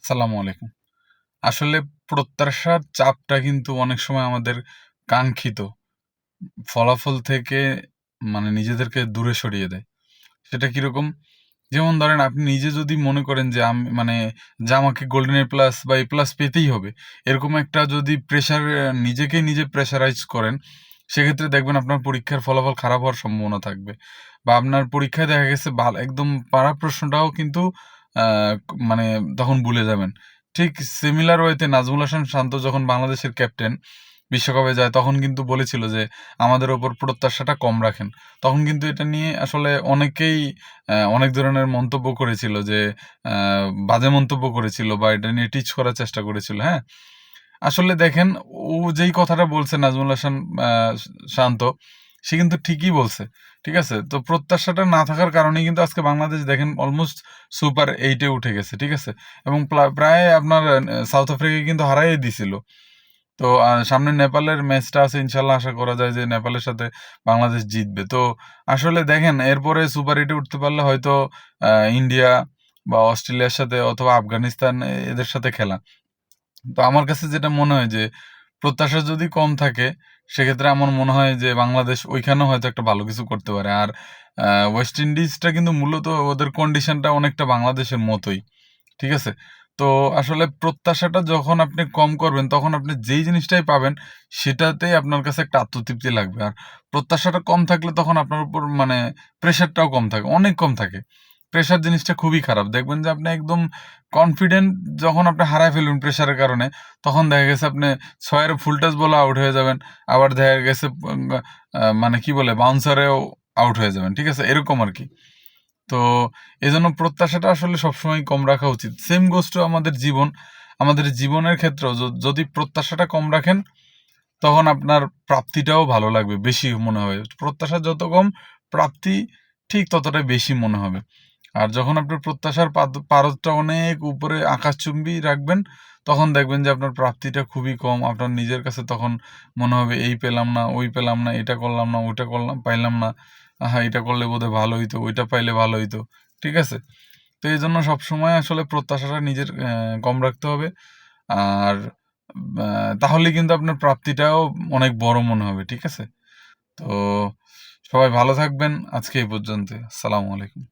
আসসালামু আলাইকুম। আসলে প্রত্যাশার চাপটা কিন্তু অনেক সময় আমাদের কাঙ্ক্ষিত ফলাফল থেকে নিজেদেরকে দূরে সরিয়ে দেয়। সেটা কিরকম? যেমন ধরেন আপনি নিজে যদি মনে করেন যে যে আমাকে গোল্ডেন এ প্লাস বা এ প্লাস পেতেই হবে। এরকম একটা যদি প্রেশার নিজেকে নিজে প্রেশারাইজ করেন, সেক্ষেত্রে দেখবেন আপনার পরীক্ষার ফলাফল খারাপ হওয়ার সম্ভাবনা থাকবে। বা আপনার পরীক্ষায় দেখা গেছে একদম পারা প্রশ্নটাও কিন্তু আ মানে তখন ভুলে যাবেন। ঠিক সিমিলার ওয়েতে নাজমুল হাসান শান্ত যখন বাংলাদেশের ক্যাপ্টেন বিশ্বকাপে যায় তখন কিন্তু বলেছিল যে, "আমাদের উপর প্রত্যাশাটা কম রাখেন।" তখন কিন্তু এটা নিয়ে আসলে অনেকেই অনেক ধরনের মন্তব্য করেছিল যে আ বাজে মন্তব্য করেছিল বা এটা নিয়ে টিচ করার চেষ্টা করেছিল, হ্যাঁ? আসলে দেখেন ও যেই কথাটা বলছে নাজমুল হাসান আ শান্ত সে কিন্তু ঠিকই বলছে। ঠিক আছে? তো প্রত্যাশাটা না থাকার কারণেই কিন্তু আজকে বাংলাদেশ দেখেন অলমোস্ট সুপার 8 এ উঠে গেছে। ঠিক আছে? এবং প্রায় আপনার সাউথ আফ্রিকাকে কিন্তু হারাইয়ে দিছিল। তো সামনে নেপালের ম্যাচটা আছে ইনশাআল্লাহ আশা করা যায় যে নেপালের সাথে বাংলাদেশ জিতবে। তো আসলে দেখেন এরপরে সুপার 8 এ উঠতে পারলে হয়তো আ ইন্ডিয়া বা অস্ট্রেলিয়ার সাথে অথবা আফগানিস্তান এদের সাথে খেলা। তো আমার কাছে যেটা মনে হয় যে প্রত্যাশা যদি কম থাকে সেক্ষেত্রে আমার মনে হয় যে বাংলাদেশ ওইখানেও হয়তো একটা ভালো কিছু করতে পারে। আর ওয়েস্ট ইন্ডিজটা কিন্তু মূলত ওদের কন্ডিশনটা অনেকটা বাংলাদেশের মতোই। ঠিক আছে? তো আসলে প্রত্যাশাটা যখন আপনি কম করবেন, তখন আপনি যেই জিনিসটাই পাবেন, সেটাতেই আপনার কাছে একটা আত্মতৃপ্তি লাগবে। আর প্রত্যাশাটা কম থাকলে তখন আপনার উপর প্রেশারটাও কম থাকে, অনেক কম থাকে। প্রেশার জিনিসটা খুবই খারাপ। দেখবেন যে আপনি একদম কনফিডেন্ট যখন আপনি হারায় ফেলবেন প্রেশারের কারণে, তখন দেখা গেছে আপনি ৬ এর ফুল টাচ বলে আউট হয়ে যাবেন। আবার দেখা গেছে কি বলে বাউন্সারেও আউট হয়ে যাবেন। ঠিক আছে? এরকম আরকি। তো এজন্য প্রত্যাশাটা আসলে সবসময় কম রাখা উচিত। সেম গোস টু আমাদের জীবন। আমাদের জীবনের ক্ষেত্রেও যদি প্রত্যাশাটা কম রাখেন, তখন আপনার প্রাপ্তিটাও ভালো লাগবে, বেশি মনে হবে। প্রত্যাশা যত কম, প্রাপ্তি ঠিক ততটাই বেশি মনে হবে। আর যখন আপনার প্রত্যাশার পারদটা অনেক উপরে আকাশচুম্বী রাখবেন, তখন দেখবেন যে আপনার প্রাপ্তিটা খুবই কম। আপনার নিজের কাছে তখন মনে হবে এই পেলাম না, ওই পেলাম না, এটা করলাম না, ওইটা করলাম পাইলাম না। আহা! এটা করলে বোধহয় ভালো হইতো, ওইটা পাইলে ভালো হইতো। ঠিক আছে? তো এজন্য সবসময় আসলে প্রত্যাশাটা নিজের কম রাখতে হবে। আর আ তাহলে কিন্তু আপনার প্রাপ্তিটাও অনেক বড় মনে হবে। ঠিক আছে? তো সবাই ভালো থাকবেন। আজকে এই পর্যন্তই। আসসালামু আলাইকুম।